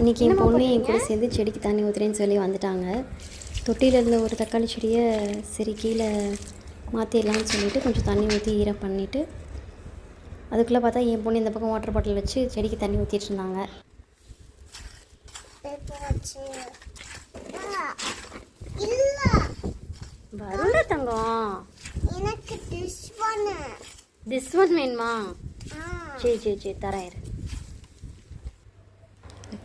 இன்றைக்கி என் பொண்ணு என் கூட சேர்ந்து செடிக்கு தண்ணி ஊற்றுறேன்னு சொல்லி வந்துட்டாங்க. தொட்டியில் இருந்த ஒரு தக்காளி செடியை சரி கீழே மாற்றிடலான்னு சொல்லிவிட்டு கொஞ்சம் தண்ணி ஊற்றி ஈரம் பண்ணிவிட்டு அதுக்குள்ளே பார்த்தா என் பொண்ணு இந்த பக்கம் வாட்டர் பாட்டில் வச்சு செடிக்கு தண்ணி ஊற்றிட்டு இருந்தாங்க. வருண்ட தங்கம், எனக்கு திஸ் ஒன் வேணுமா? சரி சரி சரி தரேன்.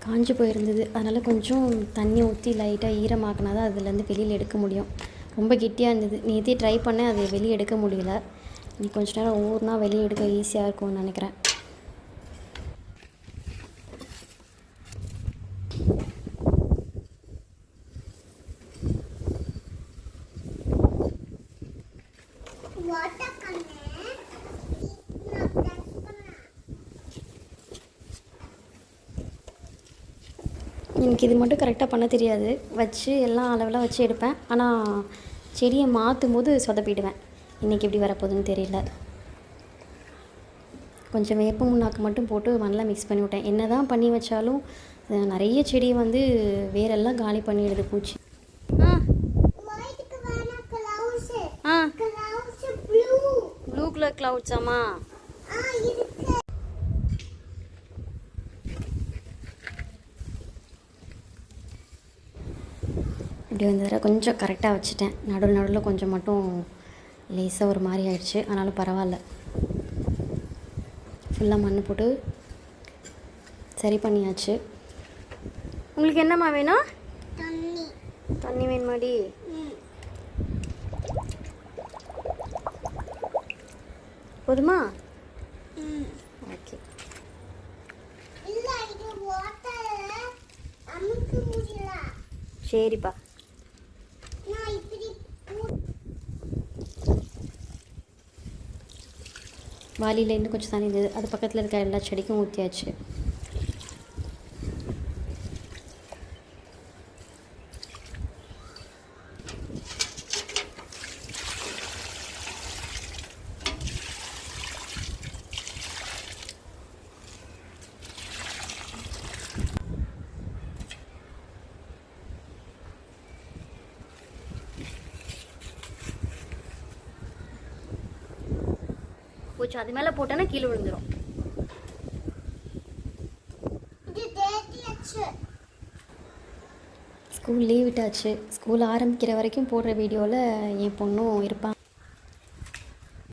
காஞ்சி போயிருந்தது, அதனால் கொஞ்சம் தண்ணி ஊற்றி லைட்டாக ஈரமாக்கினா தான் அதுலேருந்து வெளியில் எடுக்க முடியும். ரொம்ப கெட்டியாக இருந்தது. நேற்றே ட்ரை பண்ணேன், அதை வெளியே எடுக்க முடியல. இன்னைக்கு கொஞ்சம் நேரம் ஊர்னா வெளியே எடுக்க ஈஸியாக இருக்கும்னு நினைக்கிறேன். எனக்கு இது மட்டும் கரெக்டாக பண்ண தெரியாது. வச்சு எல்லாம் அளவெல்லாம் வச்சு எடுப்பேன், ஆனால் செடியை மாற்றும் போது சொதப்பிடுவேன். இன்றைக்கி எப்படி வரப்போகுதுன்னு தெரியல. கொஞ்சம் வேப்ப முன்னாக்கு மட்டும் போட்டு மண்ணில் மிக்ஸ் பண்ணி விட்டேன். என்ன தான் பண்ணி வச்சாலும் நிறைய செடி வந்து வேரெல்லாம் காலி பண்ணிடுது பூச்சி. ப்ளூ கலர் க்ளவுட்ஸாமா? இப்படி வந்ததில் கொஞ்சம் கரெக்டாக வச்சுட்டேன். நடுவில் கொஞ்சம் மட்டும் லேசாக ஒரு மாதிரி ஆயிடுச்சு, ஆனாலும் பரவாயில்ல. ஃபுல்லாக மண் போட்டு சரி பண்ணியாச்சு. உங்களுக்கு என்னம்மா வேணும்? தண்ணி வேணுமாடி? போதுமா? ஓகே. சரிப்பா. வாலியில் இன்னும் கொஞ்சம் தண்ணி இருந்தது, அது பக்கத்தில் இருக்க எல்லா செடிக்கும் ஊற்றியாச்சு. போச்சு, அது மேலே போட்டோன்னா கீழே விழுந்துடும். ஸ்கூல் லீவ் விட்டாச்சு. ஸ்கூல் ஆரம்பிக்கிற வரைக்கும் போடுற வீடியோவில் என் பொண்ணும் இருப்பான்.